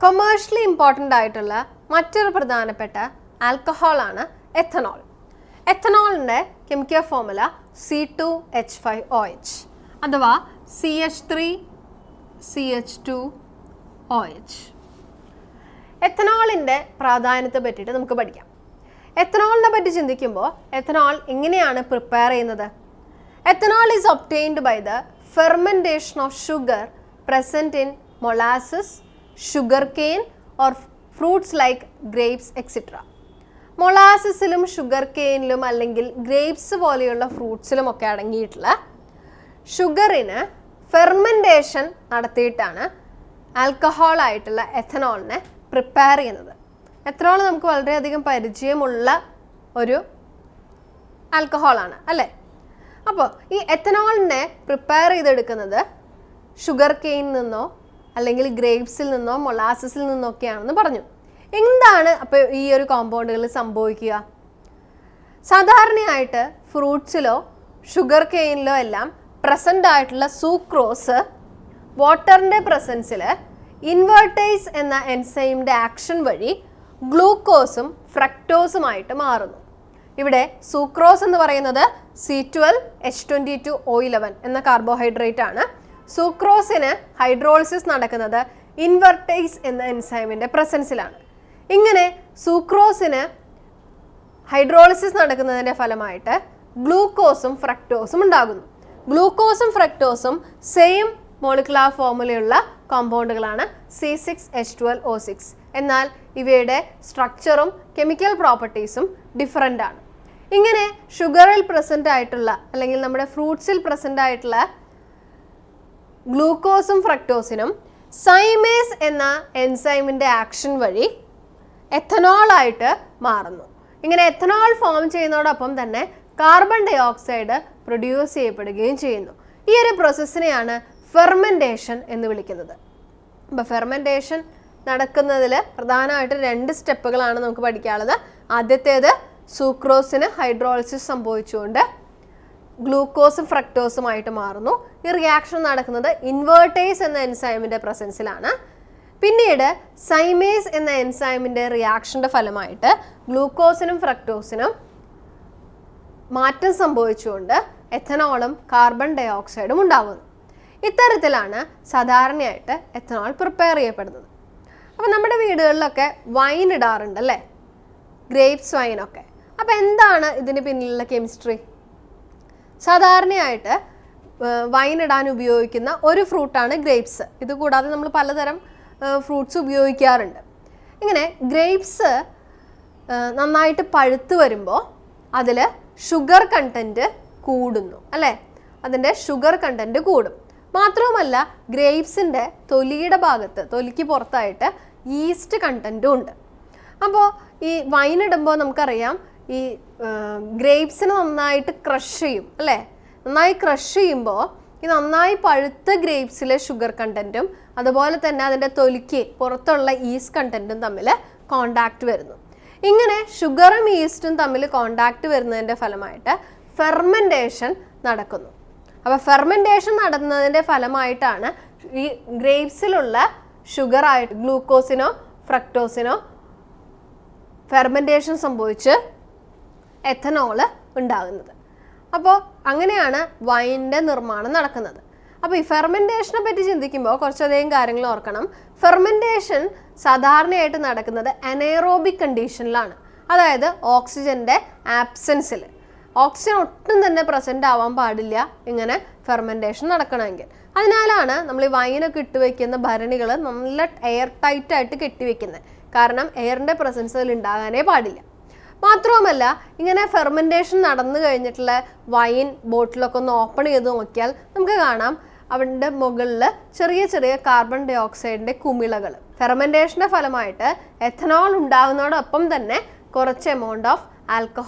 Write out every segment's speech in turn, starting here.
Commercially important ആയിട്ടുള്ള മറ്റൊരു പ്രധാനപ്പെട്ട ആൽക്കഹോളാണ് എഥനോൾ. എഥനോളിൻ്റെ കെമിക്കൽ ഫോർമുല C2H5OH അഥവാ CH3CH2OH. എഥനോളിൻ്റെ പ്രാധാന്യത്തെ പറ്റിയിട്ട് നമുക്ക് പഠിക്കാം. എഥനോളിനെ പറ്റി ചിന്തിക്കുമ്പോൾ എഥനോൾ എങ്ങനെയാണ് പ്രിപ്പയർ ചെയ്യുന്നത്? Ethanol is obtained by the fermentation of sugar present in molasses, sugar cane or fruits like grapes etcetera. മൊളാസസിലും ഷുഗർ കെയിനിലും അല്ലെങ്കിൽ ഗ്രേപ്സ് പോലെയുള്ള ഫ്രൂട്ട്സിലും ഒക്കെ അടങ്ങിയിട്ടുള്ള ഷുഗറിന് ഫെർമെൻറ്റേഷൻ നടത്തിയിട്ടാണ് ആൽക്കഹോളായിട്ടുള്ള എഥനോളിനെ പ്രിപ്പയർ ചെയ്യുന്നത്. എഥനോൾ നമുക്ക് വളരെയധികം പരിചയമുള്ള ഒരു ആൽക്കഹോളാണ് അല്ലേ? അപ്പോൾ ഈ എഥനോളിനെ പ്രിപ്പയർ ചെയ്തെടുക്കുന്നത് ഷുഗർ കെയിനിൽ നിന്നോ അല്ലെങ്കിൽ ഗ്രേപ്സിൽ നിന്നോ മൊളാസസിൽ നിന്നൊക്കെയാണെന്ന് പറഞ്ഞു. എന്താണ് അപ്പോൾ ഈ ഒരു കോമ്പൗണ്ടുകളിൽ സംഭവിക്കുക? സാധാരണയായിട്ട് ഫ്രൂട്ട്സിലോ ഷുഗർ കെയിനിലോ എല്ലാം പ്രസൻ്റ് ആയിട്ടുള്ള സൂക്രോസ് വാട്ടറിൻ്റെ പ്രസൻസിൽ ഇൻവേർട്ടേസ് എന്ന എൻസൈമിൻ്റെ ആക്ഷൻ വഴി ഗ്ലൂക്കോസും ഫ്രക്ടോസുമായിട്ട് മാറുന്നു. ഇവിടെ സൂക്രോസ് എന്ന് പറയുന്നത് C12H22O11 എന്ന കാർബോഹൈഡ്രേറ്റ് ആണ്. സൂക്രോസിന് ഹൈഡ്രോളിസിസ് നടക്കുന്നത് ഇൻവെർട്ടേസ് എന്ന എൻസൈമിൻ്റെ പ്രസൻസിലാണ്. ഇങ്ങനെ സൂക്രോസിന് ഹൈഡ്രോളിസിസ് നടക്കുന്നതിൻ്റെ ഫലമായിട്ട് ഗ്ലൂക്കോസും ഫ്രക്ടോസും ഉണ്ടാകുന്നു. ഗ്ലൂക്കോസും ഫ്രക്ടോസും സെയിം മോളിക്കുലാർ ഫോർമുലയുള്ള കോമ്പൗണ്ടുകളാണ് C6H12O6. എന്നാൽ ഇവയുടെ സ്ട്രക്ചറും കെമിക്കൽ പ്രോപ്പർട്ടീസും ഡിഫറൻ്റ് ആണ്. ഇങ്ങനെ ഷുഗറിൽ പ്രസൻ്റ് ആയിട്ടുള്ള അല്ലെങ്കിൽ നമ്മുടെ ഫ്രൂട്ട്സിൽ പ്രസൻ്റ് ആയിട്ടുള്ള ഗ്ലൂക്കോസും ഫ്രക്ടോസിനും സൈമേസ് എന്ന എൻസൈമിൻ്റെ ആക്ഷൻ വഴി എഥനോളായിട്ട് മാറുന്നു. ഇങ്ങനെ എഥനോൾ ഫോം ചെയ്യുന്നതോടൊപ്പം തന്നെ കാർബൺ ഡൈ ഓക്സൈഡ് പ്രൊഡ്യൂസ് ചെയ്യപ്പെടുകയും ചെയ്യുന്നു. ഈ ഒരു പ്രോസസ്സിനെയാണ് ഫെർമെൻറ്റേഷൻ എന്ന് വിളിക്കുന്നത്. അപ്പോൾ ഫെർമെൻറ്റേഷൻ നടക്കുന്നതിൽ പ്രധാനമായിട്ട് 2 സ്റ്റെപ്പുകളാണ് നമുക്ക് പഠിക്കാനുള്ളത്. ആദ്യത്തേത് സൂക്രോസിന് ഹൈഡ്രോളിസിസ് സംഭവിച്ചുകൊണ്ട് ഗ്ലൂക്കോസും ഫ്രക്ടോസുമായിട്ട് മാറുന്നു. ഈ റിയാക്ഷൻ നടക്കുന്നത് ഇൻവേർട്ടേസ് എന്ന എൻസൈമിൻ്റെ പ്രസൻസിലാണ്. പിന്നീട് സൈമേസ് എന്ന എൻസൈമിൻ്റെ റിയാക്ഷൻ്റെ ഫലമായിട്ട് ഗ്ലൂക്കോസിനും ഫ്രക്ടോസിനും മാറ്റം സംഭവിച്ചുകൊണ്ട് എഥനോളും കാർബൺ ഡൈ ഓക്സൈഡും ഉണ്ടാകുന്നു. ഇത്തരത്തിലാണ് സാധാരണയായിട്ട് എഥനോൾ പ്രിപ്പയർ ചെയ്യപ്പെടുന്നത്. അപ്പോൾ നമ്മുടെ വീടുകളിലൊക്കെ വൈൻ ഇടാറുണ്ട് അല്ലേ? ഗ്രേപ്സ് വൈനൊക്കെ. അപ്പോൾ എന്താണ് ഇതിന് പിന്നിലുള്ള കെമിസ്ട്രി? സാധാരണയായിട്ട് വൈൻ ഇടാൻ ഉപയോഗിക്കുന്ന ഒരു ഫ്രൂട്ടാണ് ഗ്രേപ്സ്. ഇത് കൂടാതെ നമ്മൾ പലതരം ഫ്രൂട്ട്സ് ഉപയോഗിക്കാറുണ്ട്. ഇങ്ങനെ ഗ്രേപ്സ് നന്നായിട്ട് പഴുത്ത് വരുമ്പോൾ അതിൽ ഷുഗർ കണ്ടൻറ്റ് കൂടുന്നു അല്ലേ? അതിൻ്റെ ഷുഗർ കണ്ടൻറ്റ് കൂടും. മാത്രവുമല്ല ഗ്രേപ്സിൻ്റെ തൊലിയുടെ ഭാഗത്ത്, തൊലിക്ക് പുറത്തായിട്ട് ഈസ്റ്റ് കണ്ടൻറ്റും ഉണ്ട്. അപ്പോൾ ഈ വൈൻ ഇടുമ്പോൾ നമുക്കറിയാം ഈ ഗ്രേപ്സിന് നന്നായിട്ട് ക്രഷ് ചെയ്യും അല്ലേ? നന്നായി ക്രഷ് ചെയ്യുമ്പോൾ ഈ നന്നായി പഴുത്ത ഗ്രേപ്സിലെ ഷുഗർ കണ്ടൻറ്റും അതുപോലെ തന്നെ അതിൻ്റെ തൊലിക്ക് പുറത്തുള്ള ഈസ്റ്റ് കണ്ടൻറ്റും തമ്മിൽ കോണ്ടാക്റ്റ് വരുന്നു. ഇങ്ങനെ ഷുഗറും ഈസ്റ്റും തമ്മിൽ കോണ്ടാക്റ്റ് വരുന്നതിൻ്റെ ഫലമായിട്ട് ഫെർമെൻറ്റേഷൻ നടക്കുന്നു. അപ്പോൾ ഫെർമെൻറ്റേഷൻ നടന്നതിൻ്റെ ഫലമായിട്ടാണ് ഈ ഗ്രേപ്സിലുള്ള ഷുഗറായിട്ട് ഗ്ലൂക്കോസിനോ ഫ്രക്ടോസിനോ ഫെർമെൻറ്റേഷൻ സംഭവിച്ച് എഥനോള് ഉണ്ടാകുന്നത്. അപ്പോൾ അങ്ങനെയാണ് വൈനിൻ്റെ നിർമ്മാണം നടക്കുന്നത്. അപ്പോൾ ഈ ഫെർമെൻറ്റേഷനെ പറ്റി ചിന്തിക്കുമ്പോൾ കുറച്ചധികം കാര്യങ്ങൾ ഓർക്കണം. ഫെർമെൻറ്റേഷൻ സാധാരണയായിട്ട് നടക്കുന്നത് അനേറോബിക് കണ്ടീഷനിലാണ്, അതായത് ഓക്സിജൻ്റെ ആബ്സെൻസിൽ. ഓക്സിജൻ ഒട്ടും തന്നെ പ്രസൻ്റ് ആവാൻ പാടില്ല ഇങ്ങനെ ഫെർമെൻറ്റേഷൻ നടക്കണമെങ്കിൽ. അതിനാലാണ് നമ്മൾ ഈ വൈനൊക്കെ ഇട്ട് വയ്ക്കുന്ന ഭരണികൾ നല്ല എയർ ടൈറ്റായിട്ട് കെട്ടിവെക്കുന്നത്. കാരണം എയറിൻ്റെ പ്രസൻസ് അതിൽ ഉണ്ടാകാനേ പാടില്ല. മാത്രവുമല്ല ഇങ്ങനെ ഫെർമെൻറ്റേഷൻ നടന്നു കഴിഞ്ഞിട്ടുള്ള വൈൻ ബോട്ടിലൊക്കെ ഒന്ന് ഓപ്പൺ ചെയ്ത് നോക്കിയാൽ നമുക്ക് കാണാം അവൻ്റെ മുകളിൽ ചെറിയ ചെറിയ കാർബൺ ഡൈ ഓക്സൈഡിൻ്റെ കുമിളകൾ. ഫെർമെൻറ്റേഷൻ്റെ ഫലമായിട്ട് എഥനോൾ ഉണ്ടാകുന്നതോടൊപ്പം തന്നെ കുറച്ച് എമൗണ്ട് ഓഫ്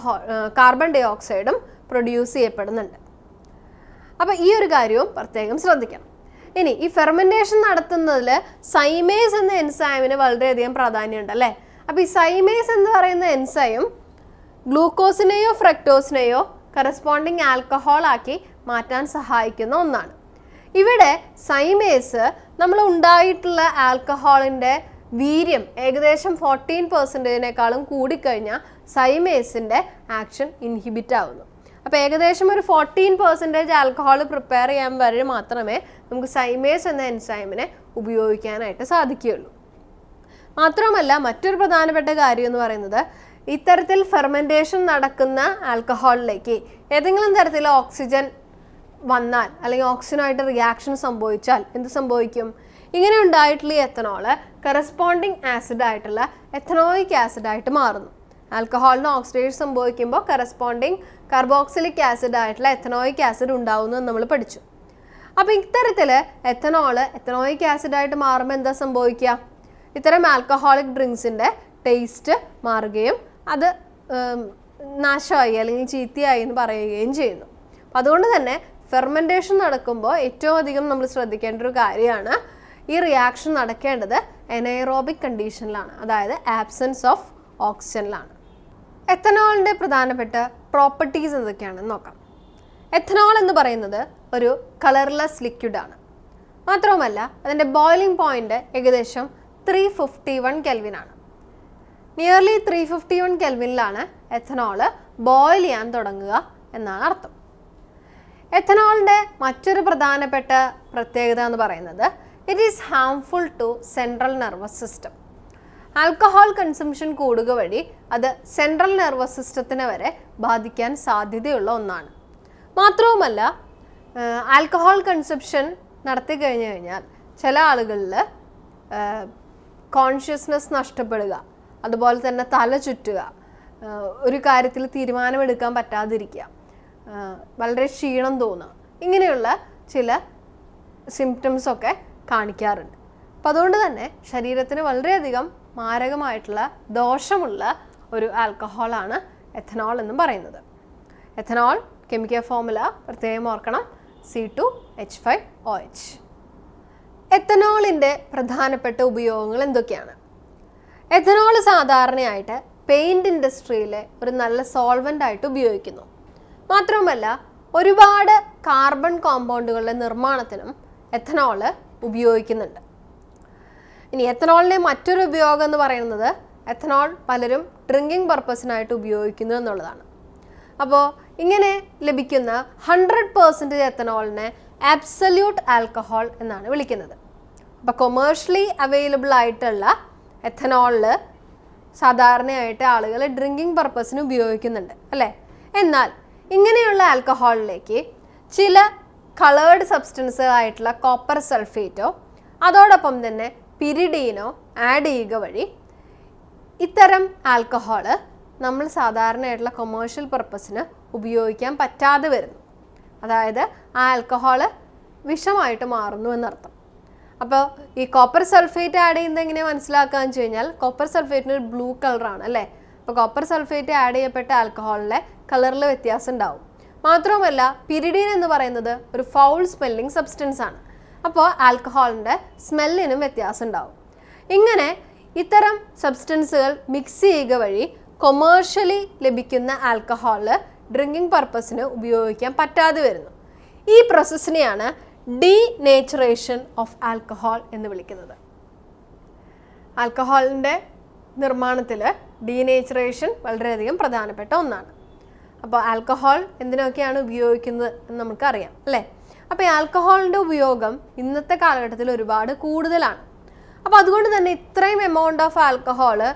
കാർബൺ ഡൈ ഓക്സൈഡും പ്രൊഡ്യൂസ് ചെയ്യപ്പെടുന്നുണ്ട്. അപ്പോൾ ഈ ഒരു കാര്യവും പ്രത്യേകം ശ്രദ്ധിക്കണം. ഇനി ഈ ഫെർമെൻറ്റേഷൻ നടത്തുന്നതിൽ സൈമേസ് എന്ന എൻസൈമിന് വളരെയധികം പ്രാധാന്യമുണ്ട് അല്ലേ? അപ്പോൾ ഈ സൈമേസ് എന്ന് പറയുന്ന എൻസൈം ഗ്ലൂക്കോസിനെയോ ഫ്രക്ടോസിനെയോ കറസ്പോണ്ടിങ് ആൽക്കഹോളാക്കി മാറ്റാൻ സഹായിക്കുന്ന ഒന്നാണ്. ഇവിടെ സൈമേസ് നമ്മൾ ഉണ്ടായിട്ടുള്ള ആൽക്കഹോളിൻ്റെ വീര്യം ഏകദേശം 14%-നേക്കാളും കൂടിക്കഴിഞ്ഞാൽ സൈമേസിൻ്റെ ആക്ഷൻ ഇൻഹിബിറ്റ് ആവുന്നു. അപ്പോൾ ഏകദേശം ഒരു 14% ആൽക്കഹോൾ പ്രിപ്പയർ ചെയ്യാൻ വരെ മാത്രമേ നമുക്ക് സൈമേസ് എന്ന എൻസൈമിനെ ഉപയോഗിക്കാനായിട്ട് സാധിക്കുകയുള്ളൂ. മാത്രമല്ല മറ്റൊരു പ്രധാനപ്പെട്ട കാര്യം എന്ന് പറയുന്നത്, ഇത്തരത്തിൽ ഫെർമെൻറ്റേഷൻ നടക്കുന്ന ആൽക്കഹോളിലേക്ക് ഏതെങ്കിലും തരത്തിൽ ഓക്സിജൻ വന്നാൽ അല്ലെങ്കിൽ ഓക്സിജനുമായിട്ട് റിയാക്ഷൻ സംഭവിച്ചാൽ എന്ത് സംഭവിക്കും? ഇങ്ങനെ ഉണ്ടായിട്ടുള്ള എത്തനോള് കറസ്പോണ്ടിങ് ആസിഡായിട്ടുള്ള എത്തനോയിക് ആസിഡായിട്ട് മാറുന്നു. ആൽക്കഹോളിന് ഓക്സിഡേഷൻ സംഭവിക്കുമ്പോൾ കറസ്പോണ്ടിങ് കാർബോക്സിലിക് ആസിഡ് ആയിട്ടുള്ള എത്തനോയിക് ആസിഡ് ഉണ്ടാവുന്നു എന്ന് നമ്മൾ പഠിച്ചു. അപ്പോൾ ഇത്തരത്തിൽ എത്തനോയിക് ആസിഡായിട്ട് മാറുമ്പോൾ എന്താ സംഭവിക്കുക? ഇത്തരം ആൽക്കഹോളിക് ഡ്രിങ്ക്സിൻ്റെ ടേസ്റ്റ് മാറുകയും അത് നാശമായി അല്ലെങ്കിൽ ചീത്തയായി എന്ന് പറയുകയും ചെയ്യുന്നു. അപ്പം അതുകൊണ്ട് തന്നെ ഫെർമെൻറ്റേഷൻ നടക്കുമ്പോൾ ഏറ്റവും അധികം നമ്മൾ ശ്രദ്ധിക്കേണ്ട ഒരു കാര്യമാണ്, ഈ റിയാക്ഷൻ നടക്കേണ്ടത് എനൈറോബിക് കണ്ടീഷനിലാണ്, അതായത് ആബ്സെൻസ് ഓഫ് ഓക്സിജനിലാണ്. എത്തനോളിൻ്റെ പ്രധാനപ്പെട്ട പ്രോപ്പർട്ടീസ് എന്തൊക്കെയാണെന്ന് നോക്കാം. എത്തനോൾ എന്ന് പറയുന്നത് ഒരു കളർലെസ് ലിക്വിഡാണ്. മാത്രവുമല്ല അതിൻ്റെ ബോയിലിംഗ് പോയിൻ്റ് ഏകദേശം 351 കെൽവിനാണ്. നിയർലി 351 കെൽവിനിലാണ് എത്തനോള് ബോയിൽ ചെയ്യാൻ തുടങ്ങുക എന്നാണ് അർത്ഥം. എത്തനോളിൻ്റെ മറ്റൊരു പ്രധാനപ്പെട്ട പ്രത്യേകത എന്ന് പറയുന്നത്, it is harmful to central nervous system. Alcohol consumption കൂടുക വഴി അത് സെൻട്രൽ നെർവസ് സിസ്റ്റത്തിനെ വരെ ബാധിക്കാൻ സാധ്യതയുള്ള ഒന്നാണ്. മാത്രവുമല്ല ആൽക്കഹോൾ കൺസംഷൻ നടത്തി കഴിഞ്ഞു കഴിഞ്ഞാൽ ചില ആളുകളിൽ കോൺഷ്യസ്നെസ് നഷ്ടപ്പെടുക, അതുപോലെ തന്നെ തല ചുറ്റുക, ഒരു കാര്യത്തിൽ തീരുമാനമെടുക്കാൻ പറ്റാതിരിക്കുക, വളരെ ക്ഷീണം തോന്നുക, ഇങ്ങനെയുള്ള ചില സിംറ്റംസൊക്കെ കാണിക്കാറുണ്ട്. അപ്പം അതുകൊണ്ട് തന്നെ ശരീരത്തിന് വളരെയധികം മാരകമായിട്ടുള്ള ദോഷമുള്ള ഒരു ആൽക്കഹോളാണ് എത്തനോൾ എന്ന് പറയുന്നത്. എത്തനോൾ കെമിക്കൽ ഫോർമുല പ്രത്യേകം ഓർക്കണം, C2H5OH. എത്തനോളിൻ്റെ പ്രധാനപ്പെട്ട ഉപയോഗങ്ങൾ എന്തൊക്കെയാണ്? എത്തനോൾ സാധാരണയായിട്ട് പെയിൻറ് ഇൻഡസ്ട്രിയിലെ ഒരു നല്ല സോൾവൻ്റ് ആയിട്ട് ഉപയോഗിക്കുന്നു. മാത്രവുമല്ല ഒരുപാട് കാർബൺ കോമ്പൗണ്ടുകളുടെ നിർമ്മാണത്തിനും എത്തനോള് ഉപയോഗിക്കുന്നുണ്ട്. ഇനി എത്തനോളിൻ്റെ മറ്റൊരു ഉപയോഗം എന്ന് പറയുന്നത്, എത്തനോൾ പലരും ഡ്രിങ്കിങ് പർപ്പസിനായിട്ട് ഉപയോഗിക്കുന്നു എന്നുള്ളതാണ്. അപ്പോൾ ഇങ്ങനെ ലഭിക്കുന്ന 100% എത്തനോളിനെ ആബ്സല്യൂട്ട് ആൽക്കഹോൾ എന്നാണ് വിളിക്കുന്നത്. അപ്പോൾ കൊമേഴ്ഷ്യലി അവൈലബിൾ ആയിട്ടുള്ള എത്തനോളിൽ സാധാരണയായിട്ട് ആളുകൾ ഡ്രിങ്കിങ് പർപ്പസിന് ഉപയോഗിക്കുന്നുണ്ട് അല്ലേ? എന്നാൽ ഇങ്ങനെയുള്ള ആൽക്കഹോളിലേക്ക് ചില കളേർഡ് സബ്സ്റ്റൻസുകളായിട്ടുള്ള കോപ്പർ സൾഫേറ്റോ അതോടൊപ്പം തന്നെ പിരിഡീനോ ആഡ് ചെയ്യുക വഴി ഇത്തരം ആൽക്കഹോള് നമ്മൾ സാധാരണയായിട്ടുള്ള കൊമേഴ്ഷ്യൽ പർപ്പസിന് ഉപയോഗിക്കാൻ പറ്റാതെ വരുന്നു. അതായത് ആ ആൽക്കഹോള് വിഷമായിട്ട് മാറുന്നു എന്നർത്ഥം. അപ്പോൾ ഈ കോപ്പർ സൾഫേറ്റ് ആഡ് ചെയ്യുന്നത് എങ്ങനെയാണ് മനസ്സിലാക്കാന്ന് വെച്ച് കഴിഞ്ഞാൽ, കോപ്പർ സൾഫേറ്റിന് ഒരു ബ്ലൂ കളറാണ് അല്ലേ? അപ്പോൾ കോപ്പർ സൾഫേറ്റ് ആഡ് ചെയ്യപ്പെട്ട ആൽക്കഹോളിലെ കളറിൽ വ്യത്യാസം ഉണ്ടാവും. മാത്രവുമല്ല പിരിഡീൻ എന്ന് പറയുന്നത് ഒരു ഫൗൾ സ്മെല്ലിംഗ് സബ്സ്റ്റൻസ് ആണ്. അപ്പോൾ ആൽക്കഹോളിൻ്റെ സ്മെല്ലിനും വ്യത്യാസം ഉണ്ടാവും. ഇങ്ങനെ ഇത്തരം സബ്സ്റ്റൻസുകൾ മിക്സ് ചെയ്യുക വഴി കൊമേഴ്ഷ്യലി ലഭിക്കുന്ന ആൽക്കഹോള് ഡ്രിങ്കിങ് പർപ്പസിന് ഉപയോഗിക്കാൻ പറ്റാതെ വരുന്നു. ഈ പ്രോസസ്സിനെയാണ് ഡീനേച്ചറേഷൻ ഓഫ് ആൽക്കഹോൾ എന്ന് വിളിക്കുന്നത്. ആൽക്കഹോളിൻ്റെ നിർമ്മാണത്തിൽ ഡീനേച്ചറേഷൻ വളരെയധികം പ്രധാനപ്പെട്ട ഒന്നാണ്. അപ്പോൾ ആൽക്കഹോൾ എന്തിനൊക്കെയാണ് ഉപയോഗിക്കുന്നത് എന്ന് നമുക്കറിയാം അല്ലേ? അപ്പോൾ ഈ ആൽക്കഹോളിൻ്റെ ഉപയോഗം ഇന്നത്തെ കാലഘട്ടത്തിൽ ഒരുപാട് കൂടുതലാണ്. അപ്പോൾ അതുകൊണ്ട് തന്നെ ഇത്രയും എമൗണ്ട് ഓഫ് ആൽക്കഹോള്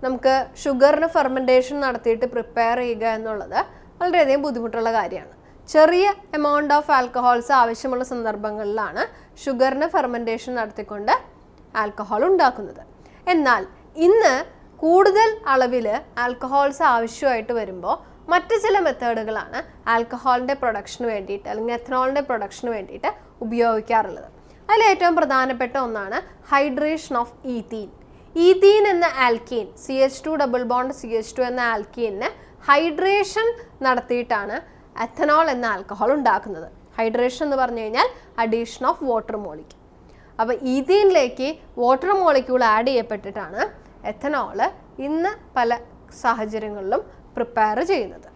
നമുക്ക് ഷുഗറിന് ഫെർമെൻറ്റേഷൻ നടത്തിയിട്ട് പ്രിപ്പയർ ചെയ്യുക എന്നുള്ളത് വളരെയധികം ബുദ്ധിമുട്ടുള്ള കാര്യമാണ്. ചെറിയ എമൗണ്ട് ഓഫ് ആൽക്കഹോൾസ് ആവശ്യമുള്ള സന്ദർഭങ്ങളിലാണ് ഷുഗറിന് ഫെർമെൻറ്റേഷൻ നടത്തിക്കൊണ്ട് ആൽക്കഹോൾ ഉണ്ടാക്കുന്നത്. എന്നാൽ ഇന്ന് കൂടുതൽ അളവിൽ ആൽക്കഹോൾസ് ആവശ്യമായിട്ട് വരുമ്പോൾ മറ്റ് ചില മെത്തേഡുകളാണ് ആൽക്കഹോളിൻ്റെ പ്രൊഡക്ഷന് വേണ്ടിയിട്ട് അല്ലെങ്കിൽ എത്തനോളിൻ്റെ പ്രൊഡക്ഷന് വേണ്ടിയിട്ട് ഉപയോഗിക്കാറുള്ളത്. അതിൽ ഏറ്റവും പ്രധാനപ്പെട്ട ഒന്നാണ് ഹൈഡ്രേഷൻ ഓഫ് ഈത്തീൻ. ഈത്തീൻ എന്ന alkene, CH2 double bond CH2 എന്ന ആൽക്കീനിന് ഹൈഡ്രേഷൻ നടത്തിയിട്ടാണ് എത്തനോൾ എന്ന ആൽക്കഹോൾ ഉണ്ടാക്കുന്നത്. ഹൈഡ്രേഷൻ എന്ന് പറഞ്ഞു കഴിഞ്ഞാൽ അഡീഷൻ ഓഫ് വാട്ടർ മോളിക്യൂൾ. അപ്പോൾ ഈത്തീനിലേക്ക് വാട്ടർ മോളിക്യൂൾ ആഡ് ചെയ്യപ്പെട്ടിട്ടാണ് എത്തനോള് ഇന്ന് പല സാഹചര്യങ്ങളിലും പ്രിപ്പയർ ചെയ്യുന്നത്.